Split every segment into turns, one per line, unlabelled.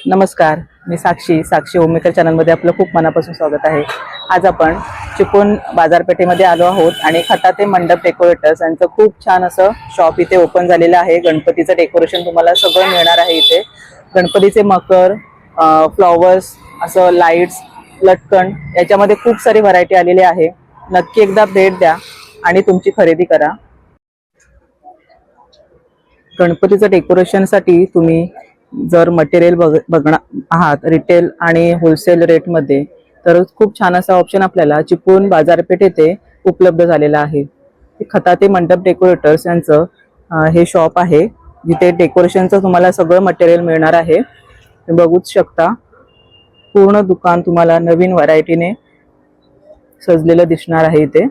नमस्कार, मी साक्षी होममेकर चॅनलमध्ये आपलं खूप मनापासून स्वागत आहे। आज आपण चिपळूण बाजारपेठेमध्ये आलो आहोत आणि खताते मंडप डेकोरेटर्स यांचं खूप छान असं शॉप इथे ओपन झालेलं आहे। गणपतीचं डेकोरेशन तुम्हाला सगळं मिळणार आहे इथे। गणपतीचे मकर, फ्लॉवर्स, असं लाईट्स, लटकन याच्यामध्ये खूप सारी व्हरायटी आलेली आहे। नक्की एकदा भेट द्या आणि तुमची खरेदी करा। गणपतीचं डेकोरेशनसाठी तुम्ही जर मटेरियल बघणार आहात रिटेल आणि होलसेल रेट मध्ये, तर खूप छान असा ऑप्शन आपल्याला चिपळूण बाजारपेठ येथे उपलब्ध झालेला आहे। खताते मंडप डेकोरेटर्स यांचं हे शॉप आहे, जिथे डेकोरेशनचं तुम्हाला सगळं मटेरियल मिळणार आहे। तुम्ही बघूच शकता, पूर्ण दुकान तुम्हाला नवीन व्हरायटीने सजलेलं दिसणार आहे इथे।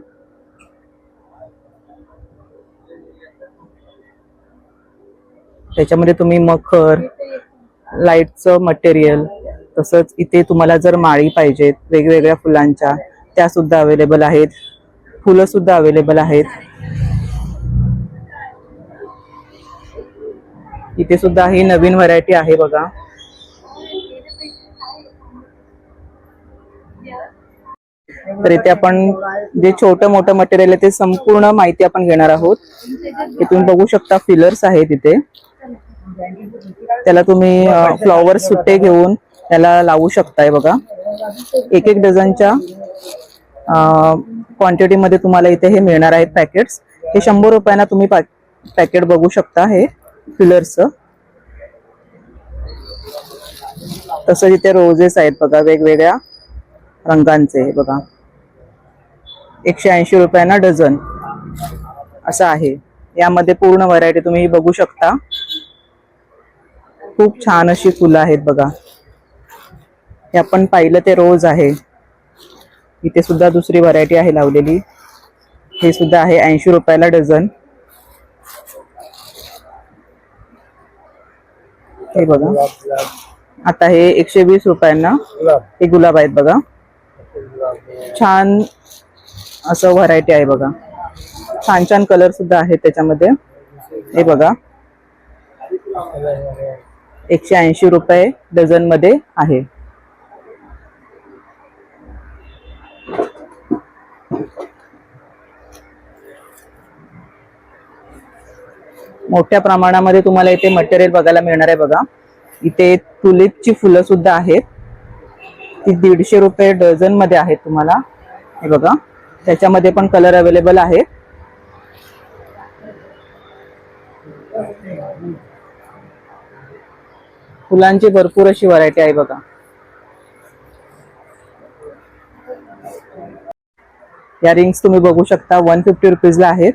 त्याच्यामध्ये तुम्ही मखर, लाईटचं मटेरियल, तसंच इथे तुम्हाला जर माळी पाहिजेत वेगवेगळ्या फुलांच्या, त्या सुद्धा अवेलेबल आहेत। फुलं सुद्धा अवेलेबल आहेत। इथे सुद्धा ही नवीन व्हरायटी आहे बघा। तर इथे आपण जे छोटं मोठं मटेरियल आहे ते संपूर्ण माहिती आपण घेणार आहोत। हे तुम्ही बघू शकता, फिलर्स आहेत इथे। त्याला तुम्ही फ्लॉवर्स सुट्टे घेऊन त्याला लावू शकताय बघा। एक एक डझनच्या क्वांटिटी मध्ये तुम्हाला इथे हे मिळणार आहेत पॅकेट्स। हे 100 रुपयांना तुम्ही पॅकेट बघू शकता हे फिलर्सचं। तसंच इथे रोजेस आहेत बघा, वेगवेगळ्या रंगांचे बघा। 180 रुपयांना डझन असं आहे। यामध्ये पूर्ण व्हरायटी तुम्ही बघू शकता। खूप छान अशी फुलं आहेत बघा। हे आपण पाहिलं ते रोज आहे। इथे सुद्धा दुसरी व्हरायटी आहे लावलेली। हे सुद्धा आहे 80 रुपयाला डझन। हे बघा, आता हे 120 रुपयांना हे गुलाब आहेत बघा। छान असं व्हरायटी आहे बघा। छान छान कलर सुद्धा आहेत त्याच्यामध्ये। हे बघा, 180 रुपये डझन मध्ये आहे। मोठ्या प्रमाणामध्ये तुम्हाला इथे मटेरियल बघायला मिळणार आहे बघा। इथे तुलिपची फुलं सुद्धा आहेत, ती 150 रुपये डझन मध्ये आहेत तुम्हाला। हे बघा, त्याच्यामध्ये पण कलर अवेलेबल आहे। फुलांची भरपूर अशी व्हरायटी आहे बघा। या रिंग्स तुम्ही बघू शकता 150 रुपीजला आहेत।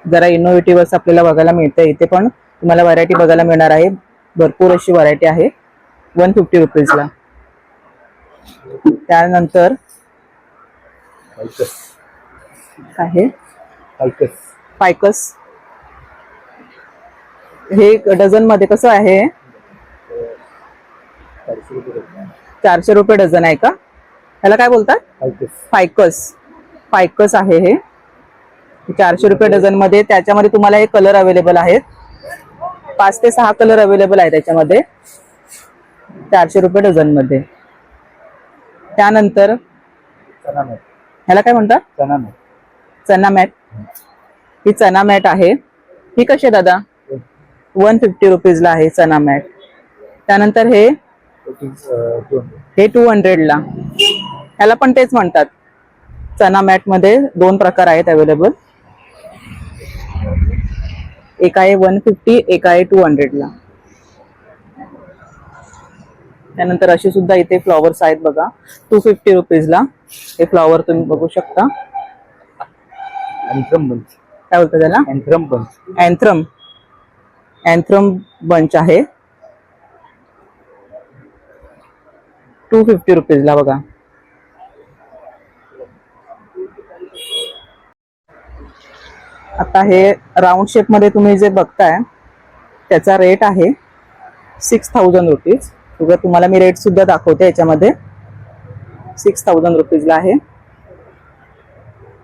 जरा इनोव्हेटिव्ह असं आपल्याला बघायला मिळतं। इथे पण तुम्हाला व्हरायटी बघायला मिळणार आहे, भरपूर अशी व्हरायटी आहे 150 रुपीजला। त्यानंतर आहे फायकस। हे डझन मध्ये कसं आहे? 400 रुपये डझन आहे का? ह्याला काय बोलतात? फायकस आहे हे 400 रुपये डझन मध्ये। त्याच्यामध्ये तुम्हाला हे कलर अवेलेबल आहेत, 5 ते 6 कलर अवेलेबल आहे त्याच्यामध्ये, 400 रुपये डझन मध्ये। त्यानंतर ह्याला काय म्हणतात? चना मॅट। ही चना मॅट आहे। ही कशी दादा? 150 रुपीजला आहे चना मॅट। त्यानंतर हे 200 ला। ह्याला पण तेच म्हणतात चना मॅट मध्ये। 2 प्रकार आहेत अवेलेबल, एक आहे 150, एक आहे 200 ला। त्यानंतर अशी सुद्धा इथे फ्लॉवर्स आहेत बघा, 250 रुपीजला। हे फ्लॉवर तुम्ही बघू शकता। काय बोलतात त्याला? अँथ्रम बंच आहे 250 रुपीजला बघा। आता हे राऊंड शेप मध्ये तुम्ही जे बघताय त्याचा रेट आहे 6000 रुपीज। तुम्हाला मी रेट सुद्धा दाखवते। याच्यामध्ये 6000 रुपीजला आहे।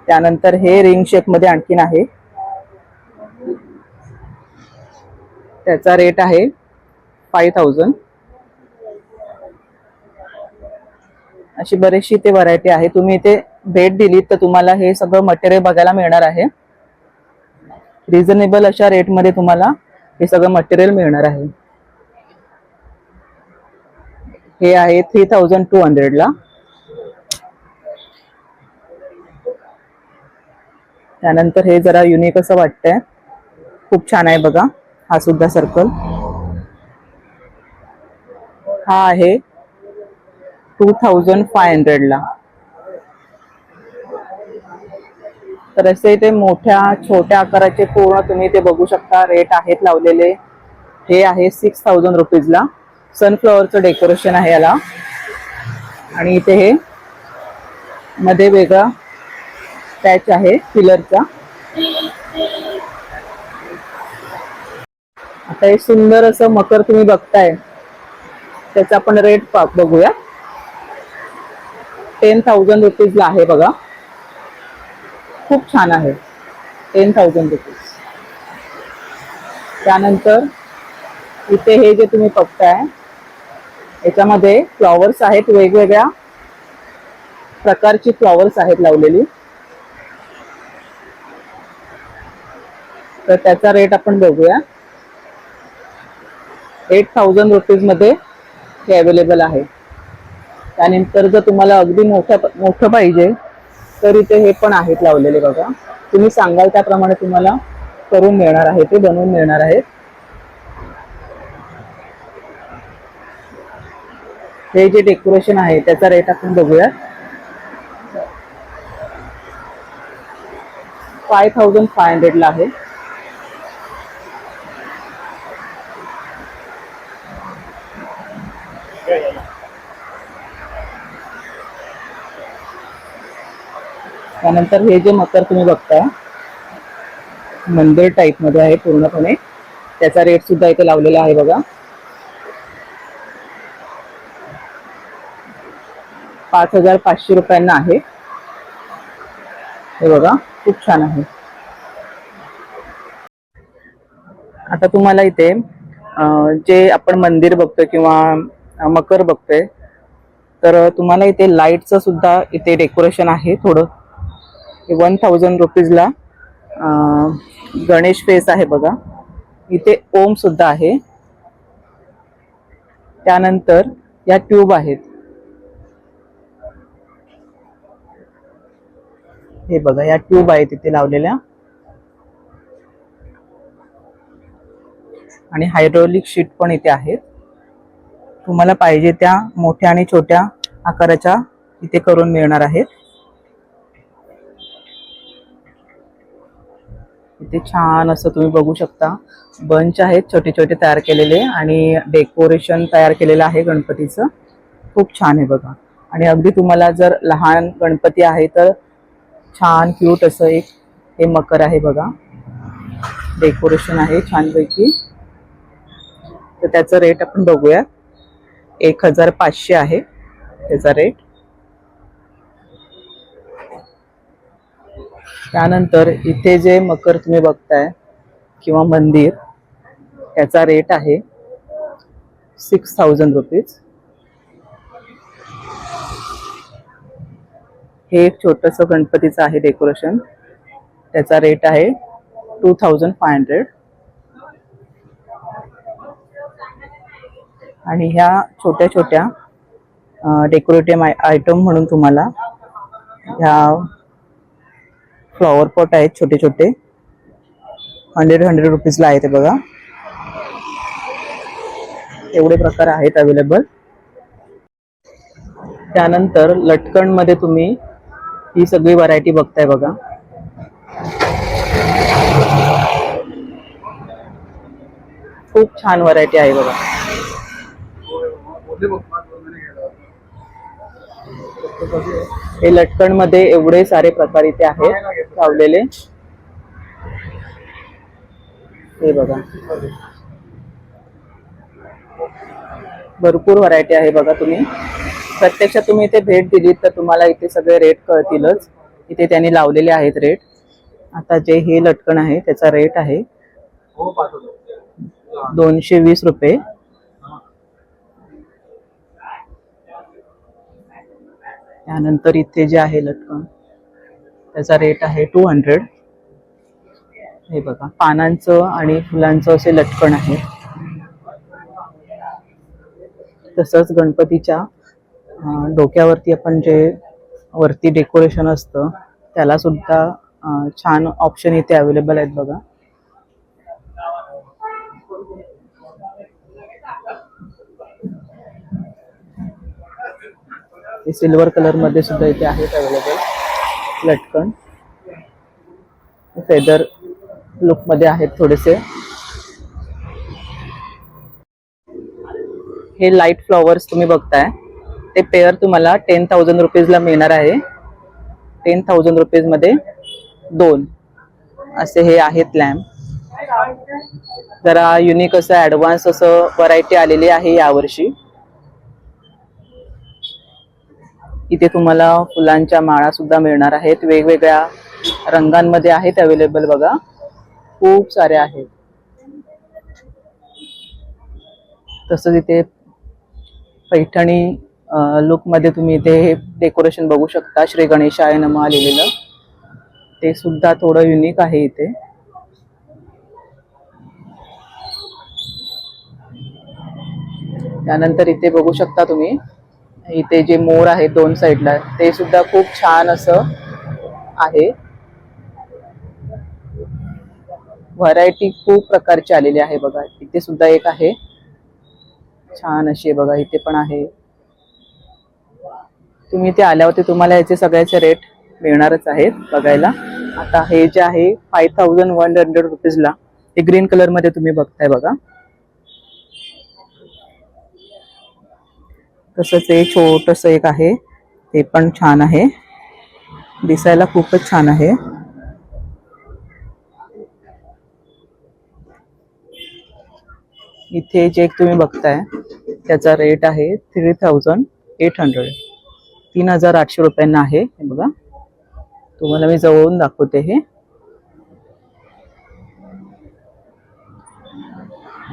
त्यानंतर हे रिंग शेप मध्ये आणखीन आहे, त्याचा रेट आहे 5000. अशी बरीचशी ते व्हरायटी आहे. तुम्ही इथे भेट दिली तर तुम्हाला हे सगळं मटेरियल बघायला मिळणार आहे. रिझनेबल अशा रेट मध्ये तुम्हाला हे सगळं मटेरियल मिळणार आहे. हे आहे 3200 ला. त्यानंतर हे जरा युनिक असं वाटतंय, खूप छान आहे बघा. हा सुद्धा सर्कल हा आहे 2500 ला. तर असे ते मोठ्या छोट्या आकाराचे पूर्ण तुम्ही ते बघू शकता रेट आहेत लावलेले. हे आहे 6000 रुपीजला. सनफ्लॉवरचं डेकोरेशन आहे याला. आणि इथे हे मध्ये वेगळा पॅच आहे पिलरचा. आता हे सुंदर असं मकर तुम्ही बघताय, त्याचा आपण रेट बघूया. 10000 रुपीजला आहे बघा. खूप छान आहे. 10000 रुपीज. त्यानंतर इथे हे जे तुम्ही बघताय याच्यामध्ये फ्लॉवर्स आहेत, वेगवेगळ्या प्रकारची फ्लॉवर्स आहेत लावलेली. तर त्याचा रेट आपण बघूया. 8000 रुपीज मध्ये हे अवेलेबल आहे. त्यानंतर जर तुम्हाला अगदी मोठं पाहिजे तर इथे हे पण आहेत लावलेले बघा. तुम्ही सांगाल त्याप्रमाणे तुम्हाला करून मिळणार आहे, ते बनवून मिळणार आहेत. हे जे डेकोरेशन आहे त्याचा रेट आपण बघूया. 5500 ला आहे. त्यानंतर हे जे मकर तुम्ही बघताय मंदिर टाइप मध्ये आहे पूर्णपणे, त्याचा रेट सुद्धा इथे लावलेला आहे बघा. 5500 रुपयांना आहे. हे बघा खूप छान आहे. आता तुम्हाला इथे जे आपण मंदिर बघतोय किंवा मकर बघतोय, तर तुम्हाला इथे लाईटचं सुद्धा इथे डेकोरेशन आहे थोडं. 1000 रुपीजला गणेश फेस आहे बघा. इथे ओम सुद्धा आहे. त्यानंतर या ट्यूब आहेत. हे बघा या ट्यूब आहेत इथे लावलेल्या. आणि हायड्रोलिक शीट पण इथे आहेत. तुम्हाला पाहिजे त्या मोठ्या आणि छोट्या आकाराच्या इथे करून मिळणार आहेत. इथे छान असं तुम्ही बघू शकता बंच आहेत छोटे छोटे तयार केलेले आणि डेकोरेशन तयार केलेलं आहे गणपतीचं. खूप छान आहे बघा. आणि अगदी तुम्हाला जर लहान गणपती आहे तर छान क्यूट असं एक हे मकर आहे बघा. डेकोरेशन आहे छानपैकी. तर त्याचं रेट आपण बघूया. 1500 आहे त्याचा रेट. त्यानंतर इथे जे मकर तुम्ही बघताय किंवा मंदिर, त्याचा रेट आहे 6000 रुपीज. हे एक छोटंसं गणपतीचं आहे डेकोरेशन, त्याचा रेट आहे 2500. आणि ह्या छोट्या छोट्या डेकोरेटिव्ह आयटम म्हणून तुम्हाला ह्या फ्लॉवर पॉट आहेत छोटे छोटे. 100 रुपीजला आहे ते बघा. एवढे प्रकार आहेत अवेलेबल. त्यानंतर लटकन मध्ये तुम्ही ही सगळी व्हरायटी बघताय बघा. खूप छान व्हरायटी आहे बघा. हे लटकन मध्ये एवढे सारे प्रकार इथे आहेत लावलेले. हे बघा भरपूर व्हरायटी आहे बघा. तुम्ही प्रत्यक्षात तुम्ही इथे भेट दिलीत तर तुम्हाला इथे सगळे रेट कळतीलच. इथे त्यांनी लावलेले आहेत रेट. आता जे हे लटकन आहे त्याचा रेट आहे 220 रुपये. त्यानंतर इथे जे आहे लटकन त्याचा रेट आहे 200. हे बघा पानांचं आणि फुलांचं असे लटकन आहे. तसंच गणपतीच्या डोक्यावरती आपण जे वरती डेकोरेशन असतं त्याला सुद्धा छान ऑप्शन इथे अवेलेबल आहेत बघा. सिल्वर कलर मध्ये सुद्धा इथे आहेत अवेलेबल लटकन. फेदर लुक मध्ये आहेत थोडेसे. हे लाईट फ्लॉवर्स तुम्ही बघताय ते पेअर तुम्हाला 10,000 रुपीजला मिळणार आहे. 10,000 रुपीज मध्ये 2 असे हे आहेत लॅम्प. जरा युनिक असं ऍडव्हान्स असं व्हरायटी आलेली आहे यावर्षी. इथे तुम्हाला फुलांच्या माळा सुद्धा मिळणार आहेत. वेगवेगळ्या रंगांमध्ये आहेत अवेलेबल बघा. खूप सारे आहेत. तसंच इथे पैठणी लुक मध्ये तुम्ही इथे हे डेकोरेशन बघू शकता. श्री गणेशाय नमः लिहिलेलं ते सुद्धा थोडं युनिक आहे इथे. त्यानंतर इथे बघू शकता तुम्ही इथे जे मोर आहे 2 साइडला ते सुद्धा खूप छान असं आहे. व्हरायटी खूप प्रकारची आलेली आहे बघा. इथे सुद्धा एक आहे छान अशी आहे बघा. इथे पण आहे. तुम्ही इथे आल्यावरती तुम्हाला याचे सगळ्याचे रेट मिळणारच आहेत बघायला. आता हे जे आहे 5,100 रुपीजला हे ग्रीन कलर मध्ये तुम्ही बघताय बघा. तसंच एक छोटस एक आहे ते पण छान आहे. दिसायला खूपच छान आहे. इथे जे तुम्ही बघताय त्याचा रेट आहे 3,800. 3,800 रुपयांना आहे. हे बघा तुम्हाला मी जवळून दाखवते. हे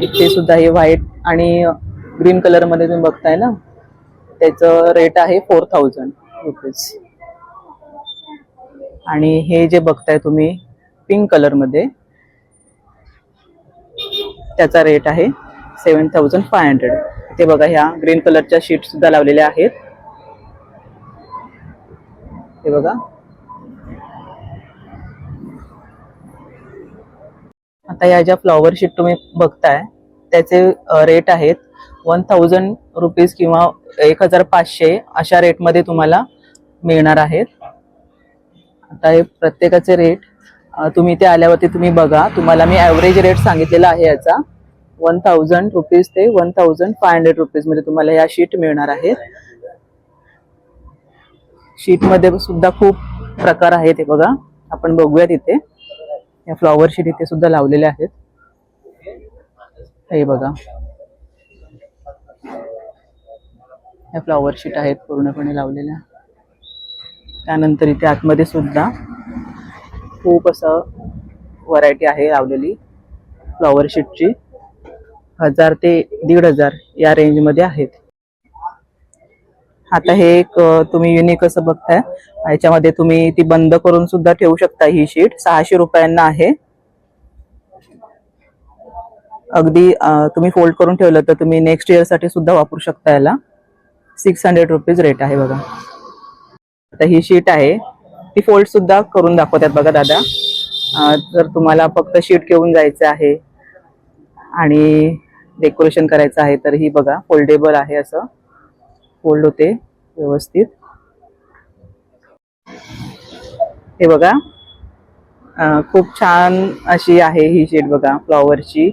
इथे सुद्धा हे व्हाईट आणि ग्रीन कलर मध्ये तुम्ही बघताय ना त्याचं रेट आहे 4,000 रुपीज. आणि हे जे बघताय तुम्ही पिंक कलर मध्ये त्याचा रेट आहे 7,500. इथे बघा ह्या ग्रीन कलरच्या शीट सुद्धा लावलेल्या आहेत. हे बघा. आता या ज्या फ्लॉवर शीट तुम्ही बघताय त्याचे रेट आहेत 1,000 रुपीज किंवा 1,500 अशा रेट मध्ये तुम्हाला मिळणार आहेत. आता हे प्रत्येकाचे रेट तुम्ही इथे आल्यावरती तुम्ही बघा. तुम्हाला मी ऍव्हरेज रेट सांगितलेला आहे याचा 1,000 रुपीज ते 1,500 रुपीज मध्ये तुम्हाला या शीट मिळणार आहेत. शीट मध्ये सुद्धा खूप प्रकार आहेत. हे बघा आपण बघूयात. इथे या फ्लॉवर शीट इथे सुद्धा लावलेल्या आहेत. हे बघा या फ्लॉवर शीट आहेत पूर्णपणे लावलेल्या. त्यानंतर इथे आतमध्ये सुद्धा खूप असं व्हरायटी आहे लावलेली फ्लॉवर शीटची. 1,000 ते 1,500 या रेंज मध्ये आहेत. आता हे एक तुम्ही युनिक असं बघताय. याच्यामध्ये तुम्ही ती बंद करून सुद्धा ठेवू शकता. ही शीट 600 रुपयांना आहे. अगदी तुम्ही फोल्ड करून ठेवलं तर तुम्ही नेक्स्ट इयर साठी सुद्धा वापरू शकता. याला 600 रुपीज रेट आहे बघा. आता ही शीट आहे ती फोल्ड सुद्धा करून दाखवतात बघा दादा. जर तुम्हाला फक्त शीट घेऊन जायचं आहे आणि डेकोरेशन करायचं आहे तर ही बघा फोल्डेबल आहे. असं फोल्ड होते व्यवस्थित. हे बघा खूप छान अशी आहे ही शीट बघा. फ्लॉवरची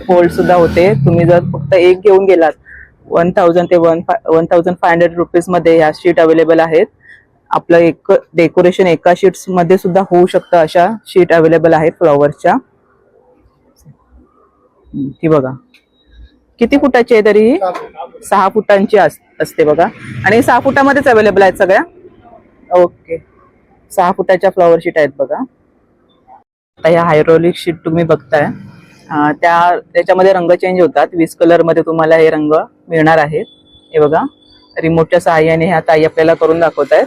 फोल्ड सुद्धा होते. तुम्ही जर फक्त एक घेऊन गेलात 1,000 ते 1,500 रुपीज मध्ये ह्या शीट अवेलेबल आहेत. आपलं एक डेकोरेशन एका शीट्स मध्ये सुद्धा होऊ शकतं. अशा शीट अवेलेबल आहेत फ्लॉवरच्या. ही बघा किती फुटाची आहे तरी 6 फुटांची असते बघा. आणि 6 फुटामध्येच अवेलेबल आहेत सगळ्या. ओके 6 फुटाच्या फ्लॉवर शीट आहेत बघा. आता ह्या हायड्रोलिक शीट तुम्ही बघताय त्याच्यामध्ये रंग चेंज होतात. 20 कलर मध्ये तुम्हाला हे रंग मिळणार आहेत. हे बघा रिमोटच्या सहाय्याने ह्या ताई आपल्याला करून दाखवत आहेत.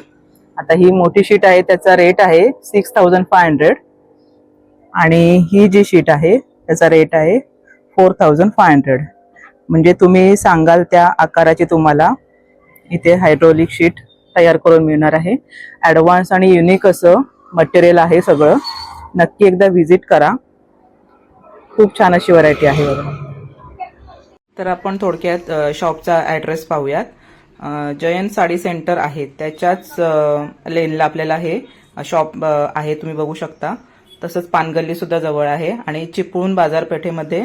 आता ही मोठी शीट आहे, त्याचा रेट आहे 6500 आणि ही जी शीट आहे त्याचा रेट आहे 4500. म्हणजे तुम्ही सांगाल त्या आकाराची तुम्हाला इथे हायड्रोलिक शीट तयार करून मिळणार आहे. ॲडव्हान्स आणि युनिक असं मटेरियल आहे सगळं. नक्की एकदा व्हिजिट करा. खूप छान अशी व्हरायटी आहे बघा. तर आपण थोडक्यात शॉपचा ॲड्रेस पाहूयात. जयंत साडी सेंटर आहे त्याच्याच लेनला आपल्याला हे शॉप आहे, तुम्ही बघू शकता. तसंच पानगल्ली सुद्धा जवळ आहे आणि चिपळूण बाजारपेठेमध्ये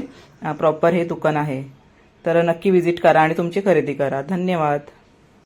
प्रॉपर हे दुकान आहे. तर नक्की व्हिजिट करा आणि तुमची खरेदी करा. धन्यवाद.